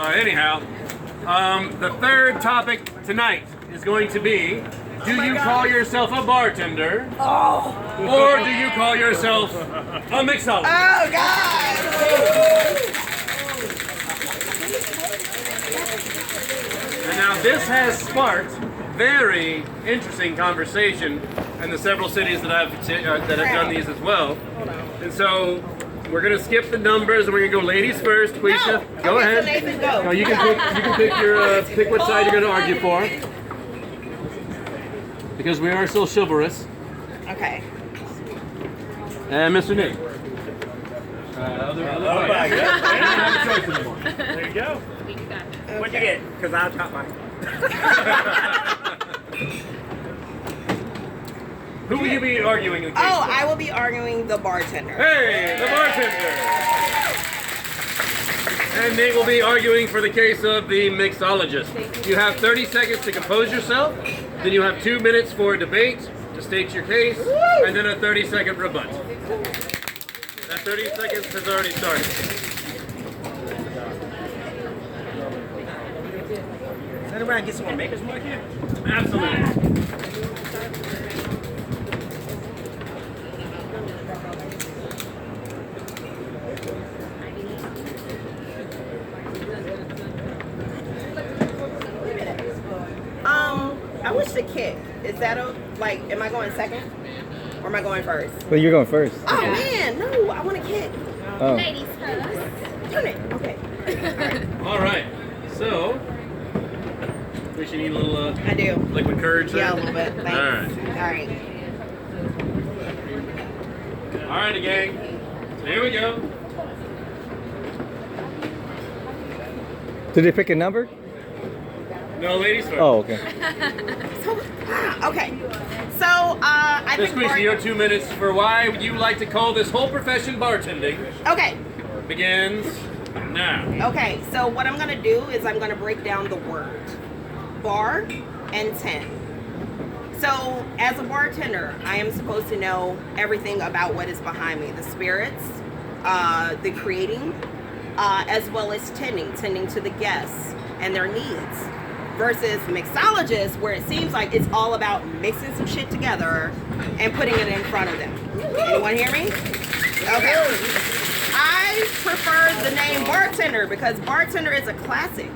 Anyhow, the third topic tonight is going to be, do you call yourself a bartender? Or do you call yourself a mixologist? Oh, God! And now this has sparked very interesting conversation in the several cities that have done these as well. And so we're gonna skip the numbers and we're gonna go ladies first. Quisha, go ahead. So Nathan, go. No, you can pick your pick what side you're gonna argue for. Because we are so chivalrous. Okay. And Mr. Nick. There you go. What'd you get? Because I got mine. Who will you be arguing in the case? Oh, I will be arguing the bartender. Hey, the bartender! And Nate will be arguing for the case of the mixologist. You have 30 seconds to compose yourself, then you have 2 minutes for a debate to state your case, and then a 30-second rebut. That 30 seconds has already started. Is that around get some more Maker's Mark here? Absolutely. I wish to kick. Is that like, am I going second? Or am I going first? Well, you're going first. Oh, man, no, I want to kick. Oh. Ladies first. Turn it. Okay. All right. So, we should need a little I do. liquid courage there. Yeah, a little bit. Thanks. All right. All right. All right, gang. So here we go. Did they pick a number? No, ladies first. Oh, okay. Okay. So, I This think quiz, you have 2 minutes for why you like to call this whole profession bartending. Okay. Begins now. Okay, so what I'm going to do is I'm going to break down the word bar and ten. So as a bartender, I am supposed to know everything about what is behind me, the spirits, the creating, as well as tending to the guests and their needs. Versus mixologist, where it seems like it's all about mixing some shit together and putting it in front of them. Anyone hear me? Okay. I prefer the name bartender because bartender is a classic.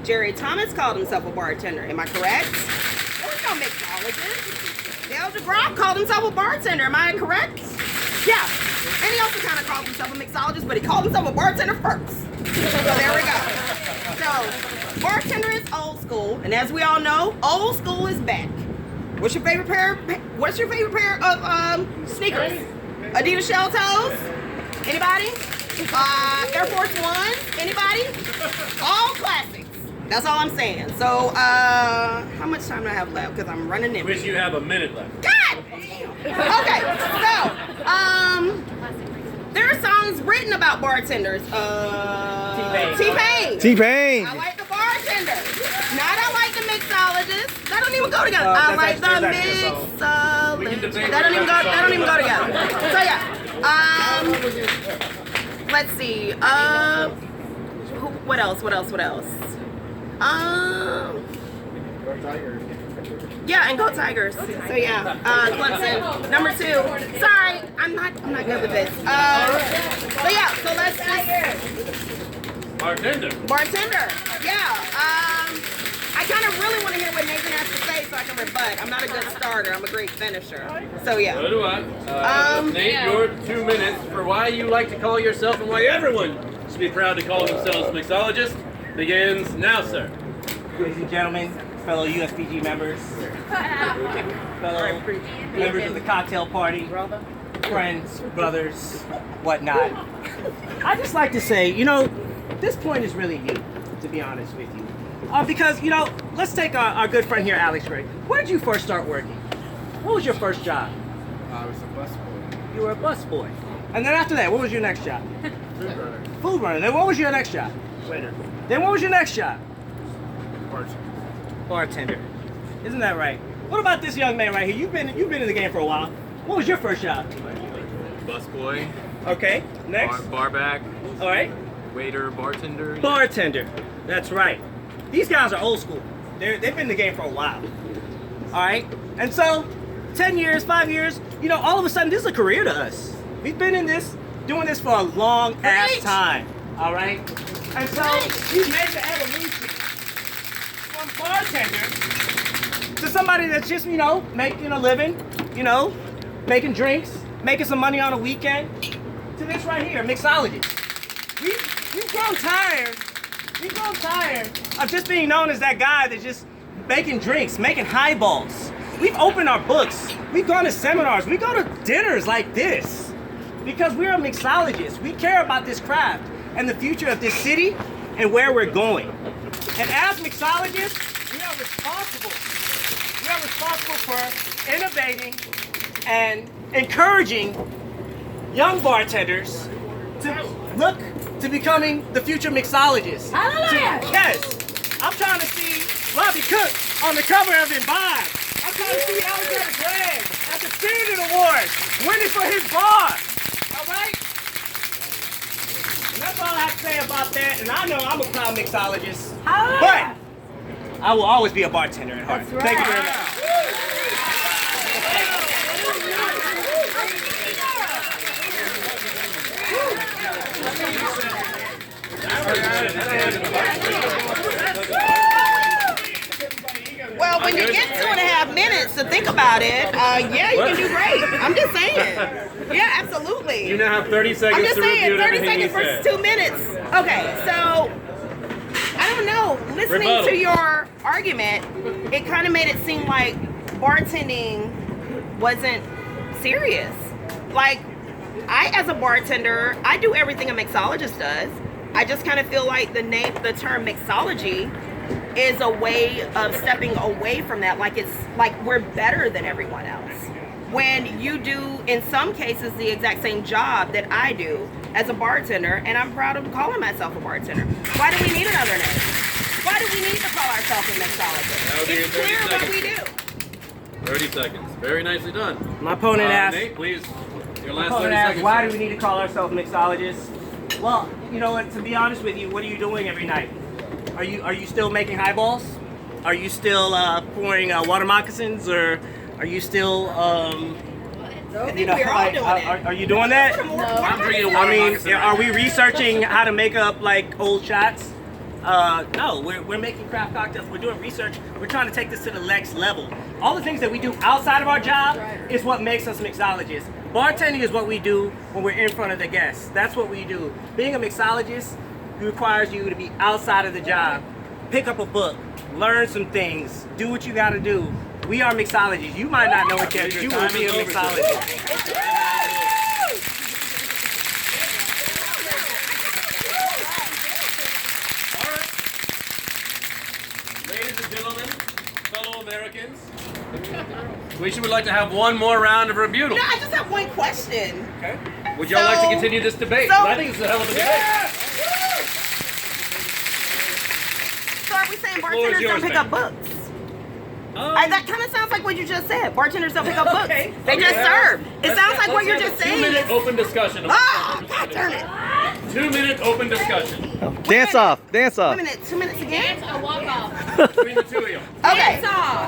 Jerry Thomas called himself a bartender. Am I correct? There was no mixologist. Dale DeGraw called himself a bartender. Am I correct? Yeah. And he also kind of called himself a mixologist, but he called himself a bartender first. So there we go. So bartender is old school, and as we all know, old school is back. What's your favorite pair of sneakers? Adidas Shell Toes? Anybody? Air Force One? Anybody? All classics. That's all I'm saying. So, how much time do I have left? Because I'm running in. Wish you have a minute left. God damn. Okay, so, there are songs written about bartenders. T-Pain. T-Pain. I like the bartender. Not I like the mixologist. That don't even go together. I like the mixologist. That don't even go together. So yeah. Let's see. What else? Yeah, and go Tigers. So yeah, Clemson. Number 2. Sorry, I'm not good with this. So yeah, so let's just Bartender. Yeah. I kind of really want to hear what Nathan has to say so I can rebut. I'm not a good starter. I'm a great finisher. So yeah. So do I. Nate, your 2 minutes for why you like to call yourself and why everyone should be proud to call themselves mixologists begins now, sir. Ladies and gentlemen, fellow USPG members, fellow members of the cocktail party, friends, brothers, whatnot. I just like to say, this point is really you, to be honest with you. Because, let's take our good friend here, Alex Gray. Where did you first start working? What was your first job? I was a busboy. You were a busboy. And then after that, what was your next job? Food runner. Food runner. Then what was your next job? Waiter. Then what was your next job? Bartender. Bartender. Isn't that right? What about this young man right here? You've been in the game for a while. What was your first job? Busboy. Okay. Next. Bar back. All right. Waiter, bartender. Bartender. That's right. These guys are old school. They've been in the game for a while. All right? And so, 10 years, 5 years, you know, all of a sudden, this is a career to us. We've been in this, doing this for a long ass time. All right? And so, we've made the evolution from bartender to somebody that's just, you know, making a living, you know, making drinks, making some money on a weekend, to this right here, mixologist. We've grown tired. We've grown tired of just being known as that guy that's just making drinks, making highballs. We've opened our books. We've gone to seminars. We go to dinners like this because we're a mixologist. We care about this craft and the future of this city and where we're going. And as mixologists, we are responsible. We are responsible for innovating and encouraging young bartenders to look to becoming the future mixologist. Yes, I'm trying to see Robbie Cook on the cover of Imbibe. I'm trying to see Alexander Graham at the Spirit Awards winning for his bar. All right? And that's all I have to say about that. And I know I'm a proud mixologist, but I will always be a bartender at heart. Thank you very much. Well, when you get 2.5 minutes to think about it, yeah, you can do great. I'm just saying. Yeah, absolutely. You now have 30 I'm seconds just to saying, review 30 everything he seconds said. for 2 minutes. Okay, so I don't know. Listening Rebuttal. to your argument, it kind of made it seem like bartending wasn't serious. Like, I, as a bartender, I do everything a mixologist does. I just kind of feel like the term mixology is a way of stepping away from that. Like, it's like we're better than everyone else. When you do, in some cases, the exact same job that I do as a bartender, and I'm proud of calling myself a bartender. Why do we need another name? Why do we need to call ourselves a mixologist? Be It's your 30 clear what seconds. we do. 30 seconds. Very nicely done. My opponent asked. Nate, please. Your My last opponent 30 asked, seconds. why do we need to call ourselves mixologists? Well, you know what? To be honest with you, what are you doing every night? Are you still making highballs? Are you still pouring water moccasins, or are you still you know? we're all doing it. Are you doing that? I'm drinking a water I mean, moccasin. are we researching how to make up like old shots? No, we're making craft cocktails. We're doing research. We're trying to take this to the next level. All the things that we do outside of our job is what makes us mixologists. Bartending is what we do when we're in front of the guests. That's what we do. Being a mixologist requires you to be outside of the job. Pick up a book, learn some things, do what you gotta do. We are mixologists. You might not know it yet, but you will be a mixologist. Ladies and gentlemen, fellow Americans, we would like to have one more round of rebuttal. No, I just have one question. Okay. Would y'all like to continue this debate? so- I think it's a hell of a debate. So are we saying floor is bartenders yours, don't pick ma'am. up books? That kind of sounds like what you just said. Bartenders don't pick up books. Okay. They just serve. It sounds like what you're Let's just have a saying. 2-minute open discussion. Ah, God darn it. 2-minute open discussion Dance off. Dance off. 2 minutes again? between the two of you. Okay.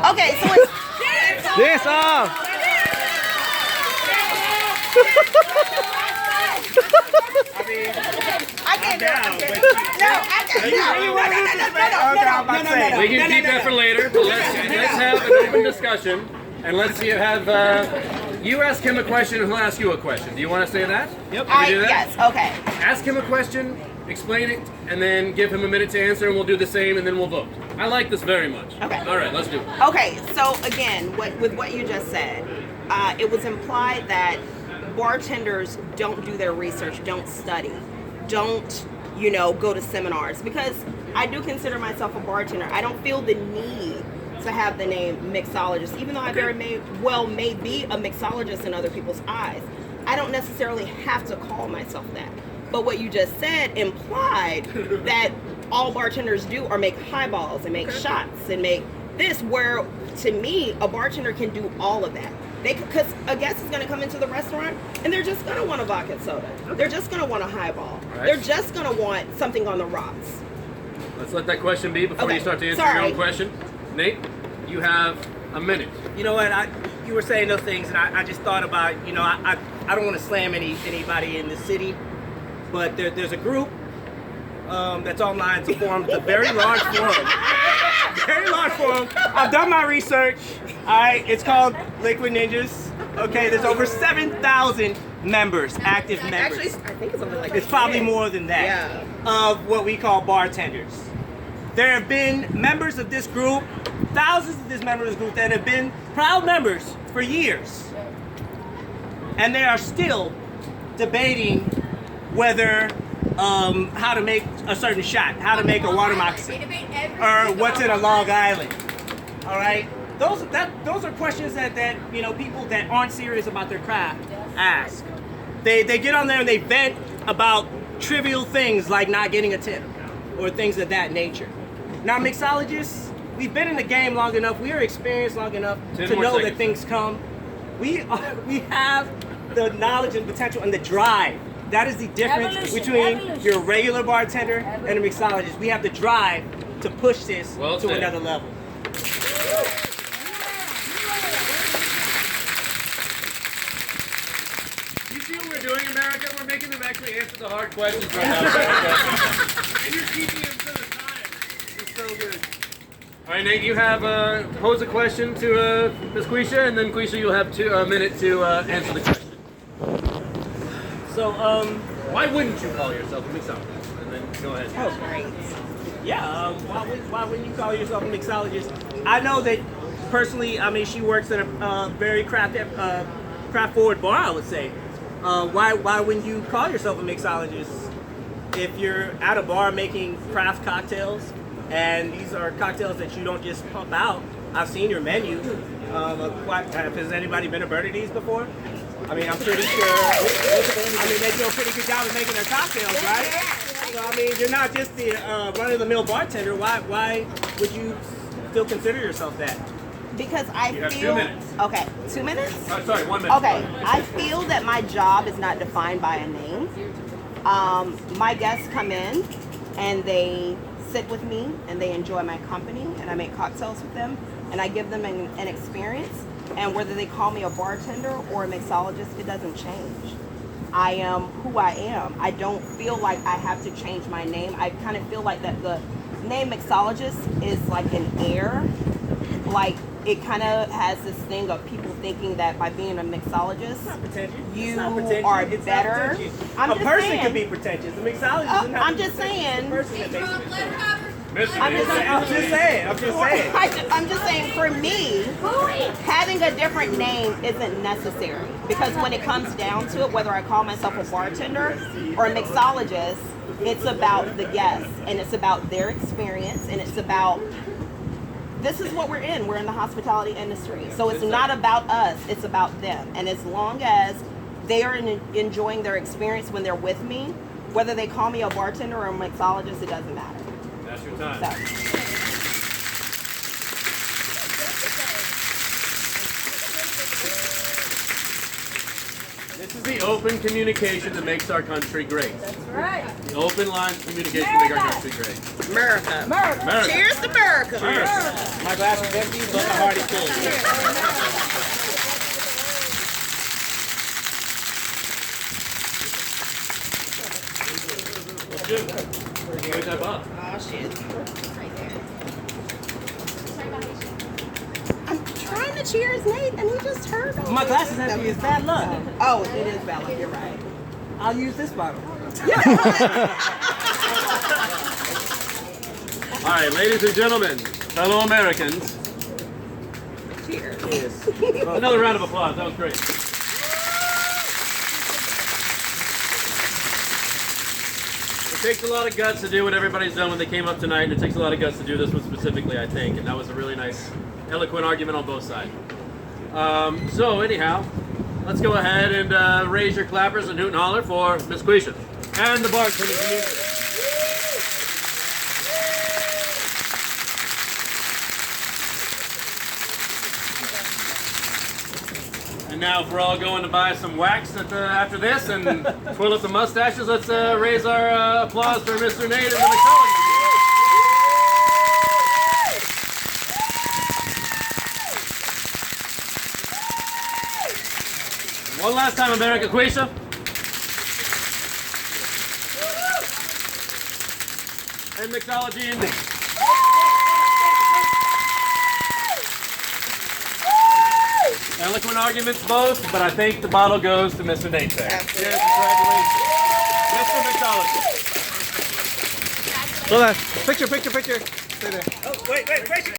Okay, so it's Dance off. I can't do down, it. but No, I can't. No. We can keep that for later, but let's have an open discussion, and let's see have you ask him a question, and he'll ask you a question. Do you want to say that? Yep. Can we do that? Yes, okay. Ask him a question, explain it, and then give him a minute to answer, and we'll do the same, and then we'll vote. I like this very much. Okay. All right, let's do it. Okay, so again, with what you just said, it was implied that bartenders don't do their research, don't study, don't, go to seminars. Because I do consider myself a bartender. I don't feel the need to have the name mixologist, even though I very may be a mixologist in other people's eyes. I don't necessarily have to call myself that. But what you just said implied that all bartenders do are make highballs and make shots and make this, where to me a bartender can do all of that. Because a guest is going to come into the restaurant and they're just going to want a vodka soda. They're just going to want a highball. Right. They're just going to want something on the rocks. Let's let that question be before Okay, you start to answer your own question. Nate, you have a minute. You know what? You were saying those things, and I just thought about, I don't want to slam anybody in the city, but there's a group that's online to form a very large forum. Very large forum. I've done my research. All right, it's called Liquid Ninjas. Okay, there's over 7,000 members, active members. Actually, I think it's something like It's probably more than that. Yeah. Of what we call bartenders. There have been members of this group, thousands of this members of this group that have been proud members for years. And they are still debating whether how to make a certain shot, how to make a water moccasin, or what's in a Long Island. All right? Those are questions that people that aren't serious about their craft ask. They get on there and they vent about trivial things like not getting a tip or things of that nature. Now, mixologists, we've been in the game long enough, we are experienced long enough to know that things come. We have the knowledge and potential and the drive. That is the difference between your regular bartender and a mixologist. We have the drive to push this to another level. You see what we're doing, America? We're making them actually answer the hard questions right now, America. And you're keeping them to the time. It's so good. All right, Nate, you have pose a question to Ms. Quisha, and then Quisha, you'll have a minute to answer the question. So, why wouldn't you call yourself a mixologist? And then go ahead. Oh, great. yeah, why wouldn't you call yourself a mixologist? I know that personally, I mean, she works in a very craft-forward bar, I would say. Why wouldn't you call yourself a mixologist if you're at a bar making craft cocktails, and these are cocktails that you don't just pump out? I've seen your menu. Has anybody been to Birdies before? I mean, I'm pretty sure. I mean, they do a pretty good job of making their cocktails, right? So, I mean, you're not just the run-of-the-mill bartender. Why would you still consider yourself that? Because I You have feel 2 minutes. Okay, 2 minutes? Sorry, 1 minute. Okay, I feel that my job is not defined by a name. My guests come in and they sit with me and they enjoy my company, and I make cocktails with them and I give them an experience. And whether they call me a bartender or a mixologist, it doesn't change. I am who I am. I don't feel like I have to change my name. I kind of feel like that the name mixologist is like an air. Like, it kind of has this thing of people thinking that by being a mixologist, you are better. A person could be pretentious. A mixologist isn't I'm just saying. I'm just saying. I'm just saying, for me, having a different name isn't necessary, because when it comes down to it, whether I call myself a bartender or a mixologist, it's about the guests and it's about their experience, and it's about, this is what we're in the hospitality industry. So it's not about us, it's about them. And as long as they are enjoying their experience when they're with me, whether they call me a bartender or a mixologist, it doesn't matter. That's your time. So. This is the open communication that makes our country great. That's right. The open lines of communication that make our country great. America. America. Cheers to America. Cheers. My glass is empty, but my heart is full. Where's that box? Oh, shit. I'm trying to cheers Nate, and he just heard me. My glass is empty. It's bad luck. Oh, it is valid. You're right. I'll use this bottle. All right, ladies and gentlemen, fellow Americans, Cheers. another round of applause. That was great. It takes a lot of guts to do what everybody's done when they came up tonight, and it takes a lot of guts to do this one specifically, I think, and that was a really nice, eloquent argument on both sides. So anyhow, let's go ahead and raise your clappers and hoot and holler for Miss Quisha and the bartending community. now if we're all going to buy some wax after this and twirl up the mustaches, let's raise our applause for Mr. Nate and the mixologist. One last time, America Quisha. And mixology and Nate. Eloquent arguments both, but I think the bottle goes to Mr. Nate there. Yes, congratulations. Mr. Mixologist. So that picture. Stay there. Oh, wait.